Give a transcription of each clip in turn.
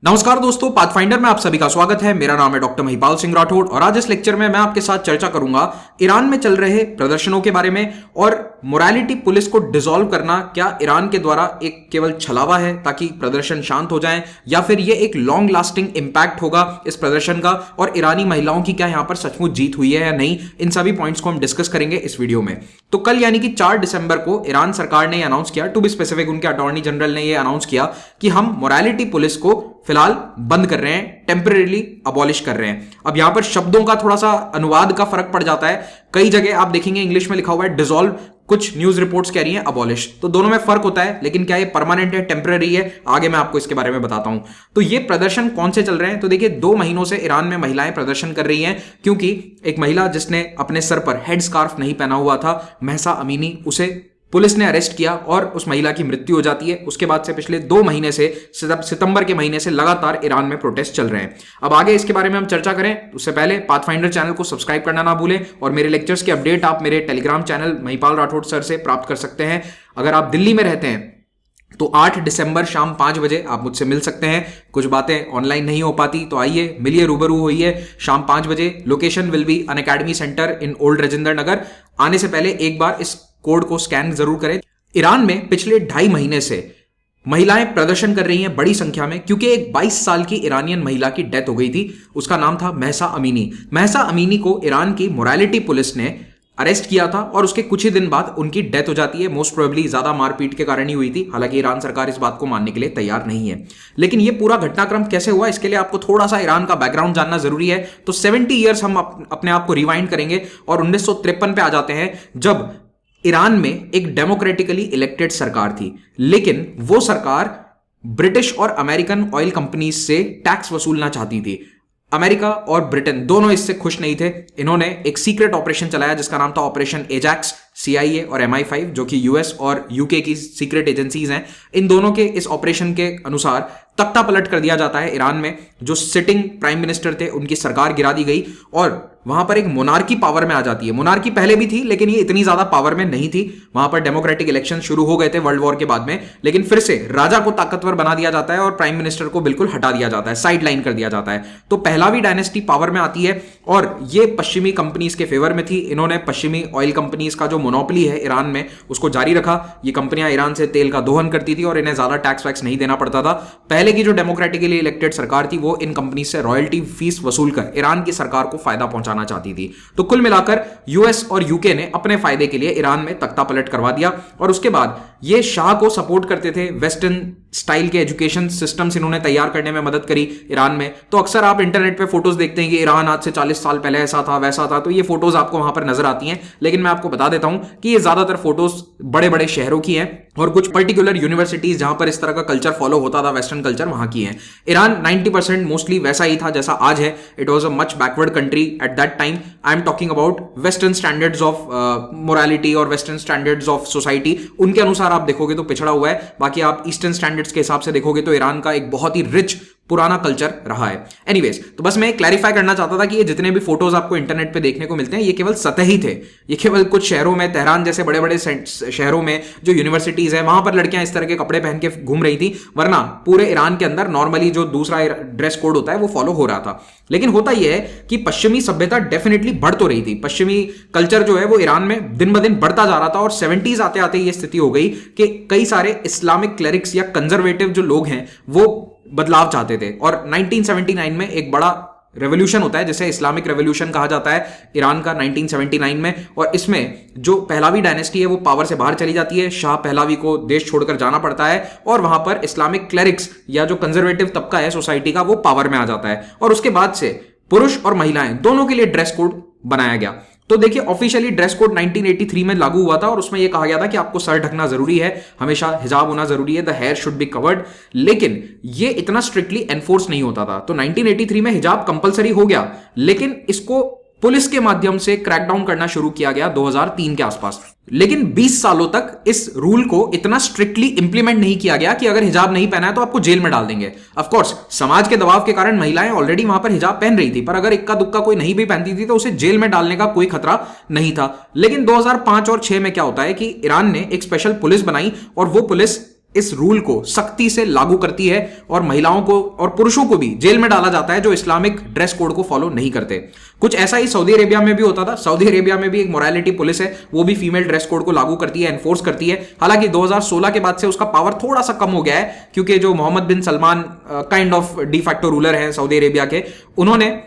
नमस्कार दोस्तों, पाथफाइंडर में आप सभी का स्वागत है। मेरा नाम है डॉक्टर महिपाल सिंह राठौड़ और आज इस लेक्चर में मैं आपके साथ चर्चा करूंगा ईरान में चल रहे प्रदर्शनों के बारे में और मोरालिटी पुलिस को डिसॉल्व करना क्या ईरान के द्वारा एक केवल छलावा है ताकि प्रदर्शन शांत हो जाएं, या फिर ये एक लॉन्ग लास्टिंग इंपैक्ट होगा इस प्रदर्शन का और ईरानी महिलाओं की क्या यहां पर सचमुच जीत हुई है या नहीं। इन सभी पॉइंट्स को हम डिस्कस करेंगे इस वीडियो में। तो कल यानी कि 4 दिसंबर को ईरान सरकार ने अनाउंस किया, टू बी स्पेसिफिक उनके अटॉर्नी जनरल ने यह अनाउंस किया कि हम मोरालिटी पुलिस को फिलहाल बंद कर रहे हैं, टेम्परेरीली अबॉलिश कर रहे हैं। अब यहां पर शब्दों का थोड़ा सा अनुवाद का फर्क पड़ जाता है। कई जगह आप देखेंगे इंग्लिश में लिखा हुआ है डिसॉल्व, कुछ न्यूज रिपोर्ट्स कह रही हैं अबॉलिश, तो दोनों में फर्क होता है। लेकिन क्या ये परमानेंट है, टेम्परेरी है, आगे मैं आपको इसके बारे में बताता हूं। तो ये प्रदर्शन कौन से चल रहे हैं, तो देखिए 2 महीनों से ईरान में महिलाएं प्रदर्शन कर रही हैं क्योंकि एक महिला जिसने अपने सर पर हेड स्कार्फ नहीं पहना हुआ था, महसा अमीनी, उसे पुलिस ने अरेस्ट किया और उस महिला की मृत्यु हो जाती है। उसके बाद से पिछले 2 महीने से, सितंबर के महीने से लगातार ईरान में प्रोटेस्ट चल रहे हैं। अब आगे इसके बारे में हम चर्चा करें उससे पहले पाथफाइंडर चैनल को सब्सक्राइब करना ना भूलें और मेरे लेक्चर्स के अपडेट आप मेरे Telegram channel Mahipal Rathore sir से प्राप्त कर सकते हैं। अगर आप दिल्ली में रहते हैं तो 8 दिसंबर शाम 5 बजे आप मुझसे मिल सकते हैं। कुछ बातें ऑनलाइन नहीं हो पाती तो आइए, मिलिए, रूबरू होइए। शाम 5 बजे location will be Unacademy centre in old Rajendra Nagar. आने से पहले एक बार इस कोड को स्कैन जरूर करें। ईरान में पिछले 2.5 महीने से महिलाएं प्रदर्शन कर रही हैं बड़ी संख्या में क्योंकि एक 22 साल की ईरानियन महिला की डेथ हो गई थी। उसका नाम था महसा अमीनी। महसा अमीनी को ईरान की मोरालिटी पुलिस ने अरेस्ट किया था और उसके कुछ ही दिन बाद उनकी डेथ हो जाती है। मोस्ट प्रोबेबली ज्यादा मारपीट के कारण ही हुई थी। हालांकि ईरान सरकार इस बात को मानने के लिए तैयार नहीं है। लेकिन ये पूरा घटनाक्रम कैसे हुआ, इसके लिए आपको थोड़ा सा ईरान का बैकग्राउंड जानना जरूरी है। तो 70 ईयर्स हम अपने आप को रिवाइंड करेंगे और 1953 पे आ जाते हैं, जब ईरान में एक डेमोक्रेटिकली इलेक्टेड सरकार थी। लेकिन वो सरकार ब्रिटिश और अमेरिकन ऑयल कंपनीज से टैक्स वसूलना चाहती थी। अमेरिका और ब्रिटेन दोनों इससे खुश नहीं थे। इन्होंने एक सीक्रेट ऑपरेशन चलाया जिसका नाम था ऑपरेशन एजैक्स। CIA और MI5 जो कि US और UK की सीक्रेट एजेंसीज हैं, इन दोनों के इस ऑपरेशन के अनुसार तख्ता पलट कर दिया जाता है ईरान में। जो सिटिंग प्राइम मिनिस्टर थे उनकी सरकार गिरा दी गई और वहां पर एक मोनार्की पावर में आ जाती है। मोनार्की पहले भी थी लेकिन ये इतनी ज्यादा पावर में नहीं थी। वहां पर डेमोक्रेटिक इलेक्शन शुरू हो गए थे वर्ल्ड वॉर के बाद में, लेकिन फिर से राजा को ताकतवर बना दिया जाता है और प्राइम मिनिस्टर को बिल्कुल हटा दिया जाता है, साइड लाइन कर दिया जाता है। तो पहलावी डायनेस्टी पावर में आती है और ये पश्चिमी कंपनीज के फेवर में थी। इन्होंने पश्चिमी ऑयल कंपनीज का जो मोनोपोली है ईरान में उसको जारी रखा। ये कंपनियां ईरान से तेल का दोहन करती थी और इन्हें ज्यादा टैक्स वैक्स नहीं देना पड़ता था। पहले की जो डेमोक्रेटिकली इलेक्टेड सरकार थी वो इन कंपनी से रॉयल्टी फीस वसूल कर ईरान की सरकार को फायदा पहुंचाना चाहती थी। तो कुल मिलाकर US और UK ने अपने फायदे के लिए ईरान में तख्ता पलट करवा दिया। और उसके बाद ये शाह को सपोर्ट करते थे। वेस्टर्न स्टाइल के एजुकेशन सिस्टम्स इन्होंने तैयार करने में मदद करी ईरान में। तो अक्सर आप इंटरनेट पे फोटोज देखते हैं कि ईरान आज से 40 साल पहले ऐसा था वैसा था, तो ये फोटोज आपको वहां पर नजर आती हैं। लेकिन मैं आपको बता देता हूं कि ये ज्यादातर फोटोज बड़े बड़े शहरों की हैं और कुछ पर्टिकुलर यूनिवर्सिटीज जहां पर इस तरह का कल्चर फॉलो होता था, वेस्टर्न कल्चर, वहां की हैं। ईरान 90% मोस्टली वैसा ही था जैसा आज है। It was a much backward country at that time. I am talking about western standards of morality और वेस्टर्न स्टैंडर्ड्स ऑफ सोसाइटी, उनके अनुसार आप देखोगे तो पिछड़ा हुआ है। बाकी आप ईस्टर्न स्टैंडर्ड्स के हिसाब से देखोगे तो ईरान का एक बहुत ही रिच पुराना कल्चर रहा है। एनीवेज, तो बस मैं क्लैरिफाई करना चाहता था कि ये जितने भी फोटोज आपको इंटरनेट पे देखने को मिलते हैं ये केवल सतही थे। ये केवल कुछ शहरों में, तेहरान जैसे बड़े बड़े शहरों में जो यूनिवर्सिटीज है वहां पर लड़कियां इस तरह के कपड़े पहन के घूम रही थी, वरना पूरे ईरान के अंदर नॉर्मली जो दूसरा ड्रेस कोड होता है वो फॉलो हो रहा था। लेकिन होता यह है कि पश्चिमी सभ्यता डेफिनेटली बढ़ तो रही थी। पश्चिमी कल्चर जो है वो ईरान में दिन ब दिन बढ़ता जा रहा था और 70s आते आते ये स्थिति हो गई कि कई सारे इस्लामिक क्लेरिक्स या कंजर्वेटिव जो लोग हैं वो बदलाव चाहते थे। और 1979 में एक बड़ा रेवोल्यूशन होता है जिसे इस्लामिक रेवोल्यूशन कहा जाता है ईरान का, 1979 में। और इसमें जो पहलावी डायनेस्टी है वो पावर से बाहर चली जाती है। शाह पहलावी को देश छोड़कर जाना पड़ता है और वहां पर इस्लामिक क्लेरिक्स या जो कंजर्वेटिव तबका है सोसाइटी का वो पावर में आ जाता है। और उसके बाद से पुरुष और महिलाएं दोनों के लिए ड्रेस कोड बनाया गया। तो देखिए ऑफिशियली ड्रेस कोड 1983 में लागू हुआ था और उसमें यह कहा गया था कि आपको सर ढकना जरूरी है, हमेशा हिजाब होना जरूरी है, the hair should be covered. लेकिन ये इतना स्ट्रिक्टली एनफोर्स नहीं होता था। तो 1983 में हिजाब कंपलसरी हो गया, लेकिन इसको पुलिस के माध्यम से क्रैकडाउन करना शुरू किया गया 2003 के आसपास। लेकिन 20 सालों तक इस रूल को इतना स्ट्रिक्टली इंप्लीमेंट नहीं किया गया कि अगर हिजाब नहीं पहना है तो आपको जेल में डाल देंगे। ऑफ कोर्स समाज के दबाव के कारण महिलाएं ऑलरेडी वहां पर हिजाब पहन रही थी, पर अगर इक्का दुक्का कोई नहीं भी पहनती थी तो उसे जेल में डालने का कोई खतरा नहीं था। लेकिन 2005 और 6 में क्या होता है कि ईरान ने एक स्पेशल पुलिस बनाई और वो पुलिस इस रूल को सख्ती से लागू करती है और महिलाओं को और पुरुषों को भी जेल में डाला जाता है जो इस्लामिक ड्रेस कोड को फॉलो नहीं करते। कुछ ऐसा ही सऊदी अरेबिया में भी होता था। सऊदी अरेबिया में भी एक मोरालिटी पुलिस है, वो भी फीमेल ड्रेस कोड को लागू करती है, एनफोर्स करती है। हालांकि 2016 के बाद से उसका पावर थोड़ा सा कम हो गया है, क्योंकि जो Mohammed bin Salman kind of de facto ruler हैं सऊदी अरेबिया के, उन्होंने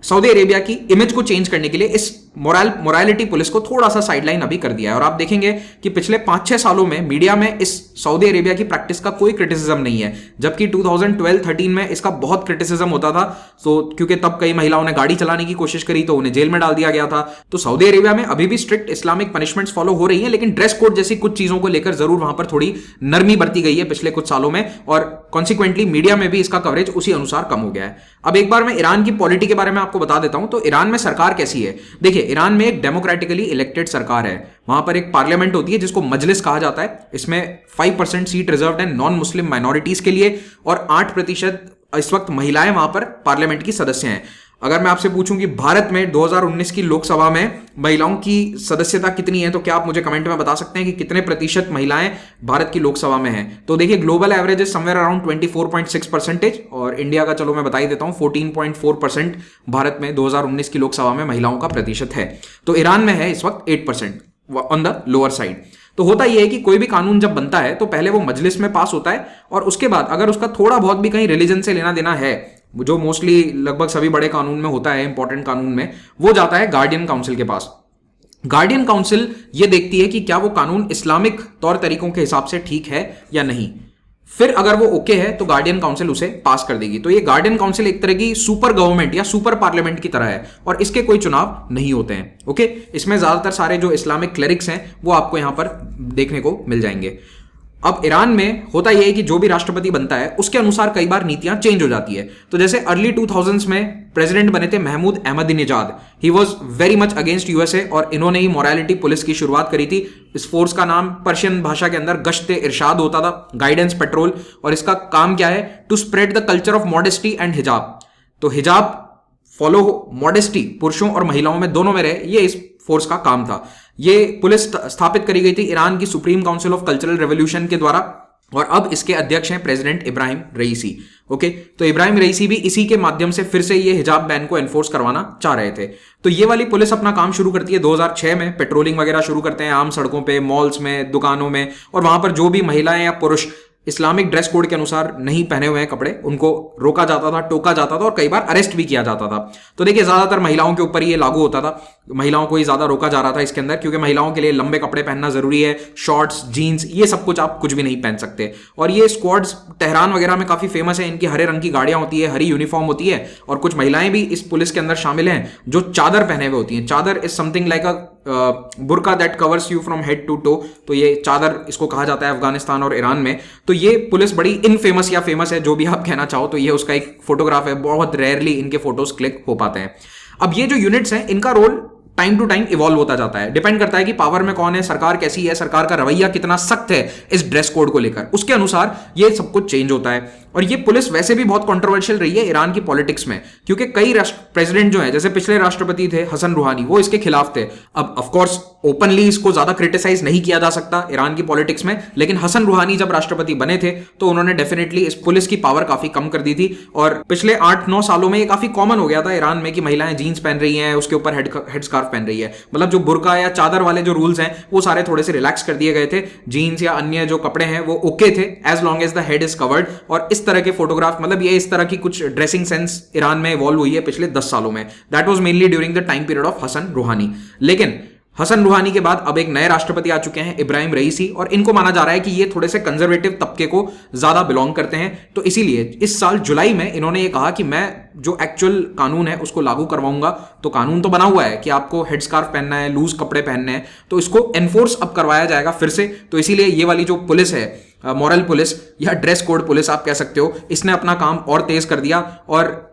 सऊदी अरेबिया की इमेज को चेंज करने के लिए इस मोरालिटी पुलिस को थोड़ा सा साइडलाइन अभी कर दिया है। और आप देखेंगे कि पिछले 5-6 सालों में मीडिया में इस सऊदी अरेबिया की प्रैक्टिस का कोई क्रिटिसिज्म नहीं है, जबकि 2012-13 में इसका बहुत क्रिटिसिज्म होता था। तो क्योंकि तब कई महिलाओं ने गाड़ी चलाने की कोशिश करी तो उन्हें जेल में डाल दिया गया था। तो सऊदी अरेबिया में अभी भी स्ट्रिक्ट इस्लामिक पनिशमेंट्स फॉलो हो रही है, लेकिन ड्रेस कोड जैसी कुछ चीजों को लेकर जरूर वहां पर थोड़ी नरमी बरती गई है पिछले कुछ सालों में, और कॉन्सिक्वेंटली मीडिया में भी इसका कवरेज उसी अनुसार कम हो गया है। अब एक बार मैं ईरान की पॉलिटी के बारे में आपको बता देता हूं। तो ईरान में सरकार कैसी है? देखिए, ईरान में एक डेमोक्रेटिकली इलेक्टेड सरकार है। वहां पर एक पार्लियामेंट होती है जिसको मजलिस कहा जाता है। इसमें 5% सीट रिजर्व्ड है नॉन मुस्लिम माइनॉरिटीज के लिए, और 8% इस वक्त महिलाएं वहां पर पार्लियामेंट की सदस्य हैं। अगर मैं आपसे पूछूं कि भारत में 2019 की लोकसभा में महिलाओं की सदस्यता कितनी है, तो क्या आप मुझे कमेंट में बता सकते हैं कि कितने प्रतिशत महिलाएं भारत की लोकसभा में हैं? तो देखिए, global average is somewhere around 24.6%, और इंडिया का चलो मैं बता ही देता हूं 14.4% भारत में 2019 की लोकसभा में महिलाओं का प्रतिशत है। तो ईरान में है इस वक्त 8% ऑन द लोअर साइड। तो होता यह है कि कोई भी कानून जब बनता है तो पहले वो मजलिस में पास होता है, और उसके बाद अगर उसका थोड़ा बहुत भी कहीं रिलीजन से लेना देना है, जो मोस्टली लगभग सभी बड़े कानून में होता है, इंपॉर्टेंट कानून में, वो जाता है गार्डियन काउंसिल के पास। गार्डियन काउंसिल ये देखती है कि क्या वो कानून इस्लामिक तौर तरीकों के हिसाब से ठीक है या नहीं। फिर अगर वो ओके है तो गार्डियन काउंसिल उसे पास कर देगी। तो ये गार्डियन काउंसिल एक तरह की सुपर गवर्नमेंट या सुपर पार्लियामेंट की तरह है, और इसके कोई चुनाव नहीं होते हैं। ओके, इसमें ज्यादातर सारे जो इस्लामिक क्लेरिक्स हैं वो आपको यहां पर देखने को मिल जाएंगे। अब ईरान में होता यह है कि जो भी राष्ट्रपति बनता है उसके अनुसार कई बार नीतियां चेंज हो जाती है। तो जैसे अर्ली 2000s में प्रेसिडेंट बने थे Mahmoud Ahmadinejad, he was very much against USA, और इन्होंने ही मोरालिटी पुलिस की शुरुआत करी थी। इस फोर्स का नाम पर्शियन भाषा के अंदर गश्त इरशाद होता था, गाइडेंस पेट्रोल, और इसका काम क्या है? To spread the culture of modesty and हिजाब। तो हिजाब फॉलो हो, मॉडेस्टी पुरुषों और महिलाओं में दोनों में रहे, ये इस फोर्स का काम था। ये पुलिस स्थापित करी गई थी ईरान की supreme council of cultural revolution के द्वारा, और अब इसके अध्यक्ष हैं प्रेसिडेंट इब्राहिम रईसी। ओके, तो इब्राहिम रईसी भी इसी के माध्यम से फिर से ये हिजाब बैन को एनफोर्स करवाना चाह रहे थे। तो ये वाली पुलिस अपना काम शुरू करती है 2006 में, पेट्रोलिंग वगैरह शुरू करते हैं आम सड़कों पे, मॉल्स में, दुकानों में, और वहां पर जो भी महिलाएं या पुरुष इस्लामिक ड्रेस कोड के अनुसार नहीं पहने हुए हैं कपड़े, उनको रोका जाता था, टोका जाता था, और कई बार अरेस्ट भी किया जाता था। तो देखिए, ज्यादातर महिलाओं के ऊपर ये लागू होता था, महिलाओं को ही ज्यादा रोका जा रहा था इसके अंदर, क्योंकि महिलाओं के लिए लंबे कपड़े पहनना जरूरी है, शॉर्ट्स, जीन्स, ये सब कुछ आप कुछ भी नहीं पहन सकते। और ये स्क्वाड्स तेहरान वगैरह में काफी फेमस है, इनकी हरे रंग की गाड़ियां होती है, हरी यूनिफॉर्म होती है, और कुछ महिलाएं भी इस पुलिस के अंदर शामिल हैं जो चादर पहने हुए होती हैं। Chadar is something like a burqa that covers you from head to toe. तो ये चादर इसको कहा जाता है अफगानिस्तान और ईरान में। तो ये पुलिस बड़ी इनफेमस या फेमस है, जो भी आप कहना चाहो। तो ये उसका एक फोटोग्राफ है, बहुत रेयरली इनके फोटोज क्लिक हो पाते हैं। अब ये जो यूनिट्स हैं, इनका role time to time evolve होता जाता है, डिपेंड करता है कि पावर में कौन है, सरकार कैसी है, सरकार का रवैया कितना सख्त है इस ड्रेस कोड को लेकर, उसके अनुसार ये सब कुछ चेंज होता है। और ये पुलिस वैसे भी बहुत कंट्रोवर्शियल रही है ईरान की पॉलिटिक्स में, क्योंकि कई प्रेसिडेंट जो है, जैसे पिछले राष्ट्रपति थे हसन रूहानी, वो इसके खिलाफ थे। अब ऑफ कोर्स ओपनली इसको ज्यादा क्रिटिसाइज नहीं किया जा सकता ईरान की पॉलिटिक्स में, लेकिन हसन रूहानी जब राष्ट्रपति बने थे तो उन्होंने डेफिनेटली इस पुलिस की पावर काफी कम कर दी थी। और पिछले 8-9 सालों में ये काफी कॉमन हो गया था ईरान में कि महिलाएं जीन्स पहन रही हैं, उसके ऊपर हेड स्कार्फ पहन रही है। मतलब जो बुर्का या चादर वाले जो रूल्स हैं वो सारे थोड़े से रिलैक्स कर दिए गए थे। जीन्स या अन्य जो कपड़े हैं वो ओके थे, as long as the head is covered. और इस तरह के फोटोग्राफ, मतलब ये इस तरह की कुछ ड्रेसिंग सेंस ईरान में इवॉल्व हुई है पिछले 10 सालों में। That was mainly during the time period of Hassan Rouhani. लेकिन हसन रूहानी के बाद अब एक नए राष्ट्रपति आ चुके हैं, इब्राहिम रईसी, और इनको माना जा रहा है कि ये थोड़े से कंजर्वेटिव तबके को ज्यादा बिलोंग करते हैं। तो इसीलिए इस साल जुलाई में इन्होंने ये कहा कि मैं जो एक्चुअल कानून है उसको लागू करवाऊंगा। तो कानून तो बना हुआ है कि आपको हेड स्कार्फ पहनना है, लूज कपड़े पहनने हैं, तो इसको एनफोर्स अब करवाया जाएगा फिर से। तो इसीलिए ये वाली जो पुलिस है, मॉरल पुलिस या ड्रेस कोड पुलिस आप कह सकते हो, इसने अपना काम और तेज कर दिया। और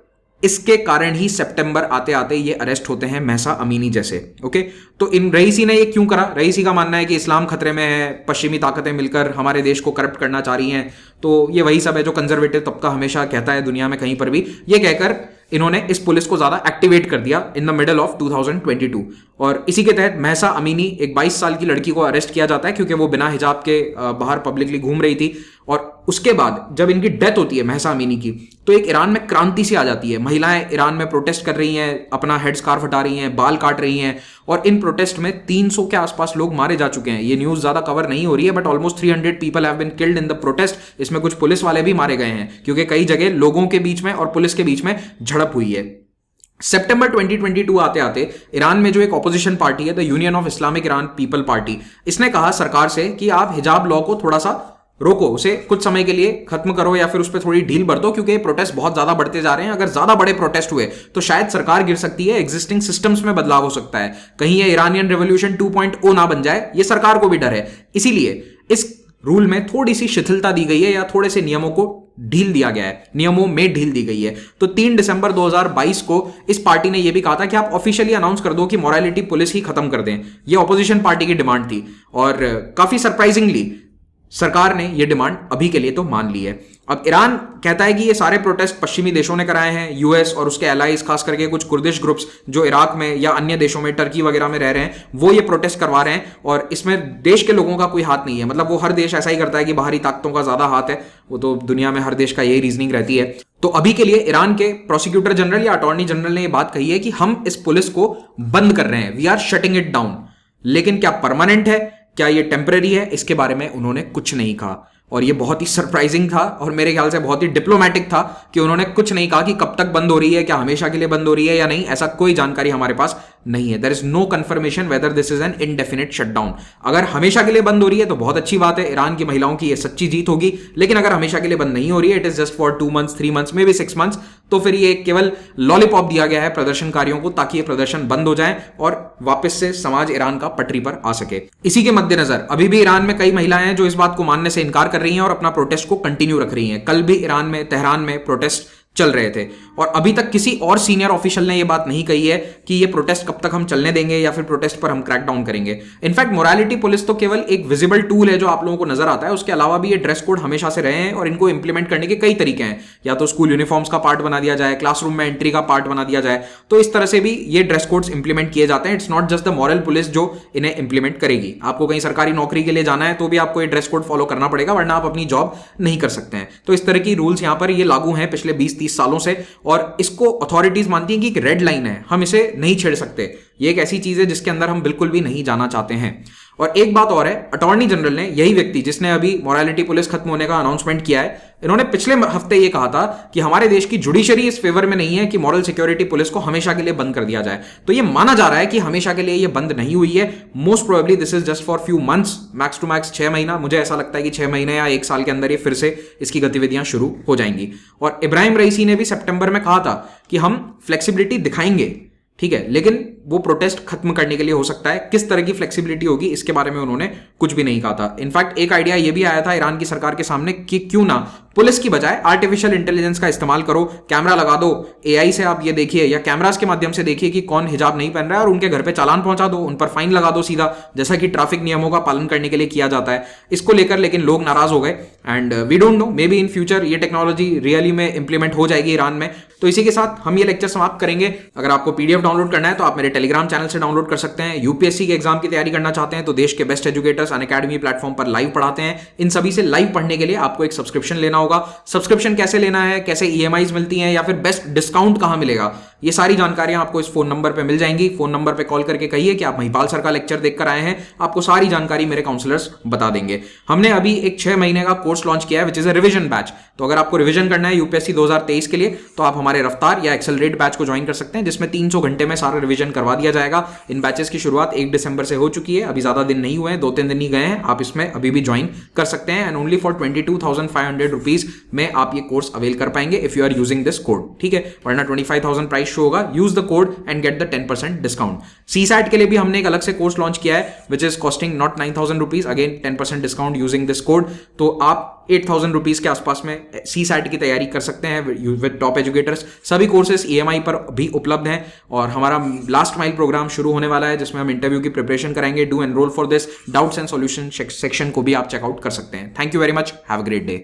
इसके कारण ही सितंबर आते आते ये अरेस्ट होते हैं महसा अमीनी जैसे। ओके, तो इन रईसी ने ये क्यों करा? रईसी का मानना है कि इस्लाम खतरे में है, पश्चिमी ताकतें मिलकर हमारे देश को करप्ट करना चाह रही हैं। तो ये वही सब है जो कंजर्वेटिव तबका हमेशा कहता है दुनिया में कहीं पर भी। ये कहकर इन्होंने इस पुलिस को ज्यादा एक्टिवेट कर दिया इन द मिडल ऑफ 2022। और इसी के तहत महसा अमीनी, एक 22 साल की लड़की को अरेस्ट किया जाता है क्योंकि वो बिना हिजाब के बाहर पब्लिकली घूम रही थी। और उसके बाद जब इनकी डेथ होती है महसा अमीनी की, तो एक ईरान में क्रांति सी आ जाती है। महिलाएं ईरान में प्रोटेस्ट कर रही हैं, अपना हेड स्कार्फ हटा रही हैं, बाल काट रही हैं, और इन प्रोटेस्ट में 300 के आसपास लोग मारे जा चुके हैं। ये न्यूज ज्यादा कवर नहीं हो रही है, but almost 300 people have been killed in the protest. इसमें कुछ पुलिस वाले भी मारे गए हैं क्योंकि कई जगह लोगों के बीच में और पुलिस के बीच में झड़प हुई है। सितंबर 2022 आते आते ईरान में जो एक ऑपोजिशन पार्टी है, the union of Islamic Iran people party, इसने कहा सरकार से कि आप हिजाब लॉ को थोड़ा सा रोको, उसे कुछ समय के लिए खत्म करो या फिर उस पर थोड़ी ढील बरतो, क्योंकि ये प्रोटेस्ट बहुत ज्यादा बढ़ते जा रहे हैं। अगर ज्यादा बड़े प्रोटेस्ट हुए तो शायद सरकार गिर सकती है, एग्जिस्टिंग सिस्टम्स में बदलाव हो सकता है, कहीं ये ईरानियन रेवोल्यूशन 2.0 ना बन जाए, ये सरकार को भी डर है। इसीलिए इस रूल में थोड़ी सी शिथिलता दी गई है या थोड़े से नियमों को ढील दिया गया है, नियमों में ढील दी गई है। तो 3 दिसंबर 2022 को इस पार्टी ने यह भी कहा था कि आप ऑफिशियली अनाउंस कर दो कि मोरालिटी पुलिस ही खत्म कर दें। यह ऑपोजिशन पार्टी की डिमांड थी और काफी सरप्राइजिंगली सरकार ने यह डिमांड अभी के लिए तो मान ली है। अब ईरान कहता है कि ये सारे प्रोटेस्ट पश्चिमी देशों ने कराए हैं, यूएस और उसके एलाइज, खास करके कुछ कुर्दिश ग्रुप्स जो इराक में या अन्य देशों में, टर्की वगैरह में रह रहे हैं, वो ये प्रोटेस्ट करवा रहे हैं और इसमें देश के लोगों का कोई हाथ नहीं है। मतलब वो हर देश ऐसा ही करता है कि बाहरी ताकतों का ज्यादा हाथ है, वो तो दुनिया में हर देश का यही रीजनिंग रहती है। तो अभी के लिए ईरान के प्रोसिक्यूटर जनरल या अटॉर्नी जनरल ने यह बात कही है कि हम इस पुलिस को बंद कर रहे हैं, we are shutting it down. लेकिन क्या परमानेंट है, क्या ये टेम्पररी है, इसके बारे में उन्होंने कुछ नहीं कहा। और ये बहुत ही सरप्राइजिंग था और मेरे ख्याल से बहुत ही डिप्लोमेटिक था कि उन्होंने कुछ नहीं कहा कि कब तक बंद हो रही है, क्या हमेशा के लिए बंद हो रही है या नहीं, ऐसा कोई जानकारी हमारे पास नहीं है। There is no confirmation whether this is an indefinite shutdown. अगर हमेशा के लिए बंद हो रही है तो बहुत अच्छी बात है, ईरान की महिलाओं की ये सच्ची जीत होगी। लेकिन अगर हमेशा के लिए बंद नहीं हो रही है, it is just for 2 months, 3 months, may be 6 months, तो फिर ये केवल लॉलीपॉप दिया गया है प्रदर्शनकारियों को ताकि ये प्रदर्शन बंद हो जाए और वापस से समाज ईरान का पटरी पर आ सके। इसी के मद्देनजर अभी भी ईरान में कई महिलाएं हैं जो इस बात को मानने से इनकार कर रही हैं और अपना प्रोटेस्ट को कंटिन्यू रख रही हैं। कल भी ईरान में, तेहरान में प्रोटेस्ट चल रहे थे और अभी तक किसी और सीनियर ऑफिशियल ने यह बात नहीं कही है कि ये प्रोटेस्ट कब तक हम चलने देंगे या फिर प्रोटेस्ट पर हम क्रैकडाउन करेंगे। इनफैक्ट मोरालिटी पुलिस तो केवल एक विजिबल टूल है जो आप लोगों को नजर आता है, उसके अलावा भी ये ड्रेस कोड हमेशा से रहे हैं और इनको इंप्लीमेंट करने के कई तरीके हैं। या तो स्कूल यूनिफॉर्म्स का पार्ट बना दिया जाए, क्लासरूम में एंट्री का पार्ट बना दिया जाए, तो इस तरह से भी ये ड्रेस कोड्स इंप्लीमेंट किए जाते हैं। It's not just the moral police जो इन्हें इंप्लीमेंट करेगी। आपको कहीं सरकारी नौकरी के लिए जाना है तो भी आपको ये ड्रेस कोड फॉलो करना पड़ेगा, वरना आप अपनी जॉब नहीं कर सकते हैं। तो इस तरह की रूल्स यहां पर ये लागू हैं पिछले 20-30 सालों से और इसको अथॉरिटीज मानती हैं कि एक रेड लाइन है, हम इसे नहीं छेड़ सकते। ये एक ऐसी चीज है जिसके अंदर हम बिल्कुल भी नहीं जाना चाहते हैं। और एक बात और है, अटॉर्नी जनरल ने, यही व्यक्ति जिसने अभी मोरालिटी पुलिस खत्म होने का अनाउंसमेंट किया है, इन्होंने पिछले हफ्ते ये कहा था कि हमारे देश की जुडिशरी इस फेवर में नहीं है कि मॉरल सिक्योरिटी पुलिस को हमेशा के लिए बंद कर दिया जाए। तो ये माना जा रहा है कि हमेशा के लिए ये बंद नहीं हुई है। Most probably this is just for few months, max to max 6 महीना। मुझे ऐसा लगता है कि 6 महीने या 1 साल के अंदर ये फिर से इसकी गतिविधियां शुरू हो जाएंगी। और इब्राहिम रईसी ने भी सितंबर में कहा था कि हम फ्लेक्सिबिलिटी दिखाएंगे, ठीक है, लेकिन वो प्रोटेस्ट खत्म करने के लिए हो सकता है। किस तरह की फ्लेक्सिबिलिटी होगी इसके बारे में उन्होंने कुछ भी नहीं कहा था। इनफैक्ट एक आइडिया ये भी आया था ईरान की सरकार के सामने कि क्यों ना पुलिस की बजाय आर्टिफिशियल इंटेलिजेंस का इस्तेमाल करो, कैमरा लगा दो, एआई से आप ये देखिए या कैमरास के माध्यम से देखिए कि कौन हिजाब नहीं पहन रहा है और उनके घर पे चालान पहुंचा दो, उन पर फाइन लगा दो सीधा, जैसा कि ट्रैफिक नियमों का पालन करने के लिए किया जाता है। इसको लेकर लेकिन लोग नाराज हो गए and we don't know, maybe in future ये टेक्नोलॉजी रियली में इंप्लीमेंट हो जाएगी ईरान में। तो इसी के साथ हम ये लेक्चर समाप्त करेंगे। अगर आपको पीडीएफ डाउनलोड करना है तो आप मेरे टेलीग्राम चैनल से डाउनलोड कर सकते हैं। यूपीएससी के एग्जाम की तैयारी करना चाहते हैं तो देश के बेस्ट एजुकेटर्स अनअकैडमी प्लेटफॉर्म पर लाइव पढ़ाते हैं। इन सभी से लाइव पढ़ने के लिए आपको एक सब्सक्रिप्शन लेना होगा। सब्सक्रिप्शन कैसे लेना है, कैसे ईएमआईज मिलती हैं या फिर बेस्ट डिस्काउंट कहां मिलेगा, ये सारी जानकारियां आपको इस फोन नंबर पे मिल जाएंगी। फोन नंबर पे कॉल करके कहिए कि आप महिपाल सर का लेक्चर देखकर आए हैं, आपको सारी जानकारी मेरे काउंसलर्स बता देंगे। हमने अभी एक 6 महीने का कोर्स लॉन्च किया है which is a revision batch. तो अगर आपको रिवीजन करना है यूपीएससी 2023 के लिए तो आप हमारे रफ्तार या एक्सेलरेट बैच को ज्वाइन कर सकते हैं, जिसमें 300 घंटे में सारा रिवीजन करवा दिया जाएगा। इन बैचेस की शुरुआत 1 दिसंबर से हो चुकी है, अभी ज्यादा दिन नहीं हुए हैं, 2-3 दिन ही गए हैं। आप इसमें अभी भी ज्वाइन कर सकते हैं एंड ओनली फॉर 22,500 रुपीज में आप ये कोर्स अवेल कर पाएंगे if you are using this code, ठीक है, वरना 25,000 प्राइस शो होगा। Use the code and get the 10% discount. CSAT के लिए भी हमने एक अलग से कोर्स लॉन्च किया है which is costing not 9,000 rupees, again 10% discount using this code. तो आप 8,000 रुपीज के आसपास में सीसैट की तैयारी कर सकते हैं विद टॉप एजुकेटर्स। सभी कोर्सेस ईएमआई पर भी उपलब्ध हैं और हमारा लास्ट माइल प्रोग्राम शुरू होने वाला है जिसमें हम इंटरव्यू की प्रिपरेशन करेंगे। Do enrol for this. Doubts and solution section को भी आप चेकआउट कर सकते हैं। Thank you very much, have a great day.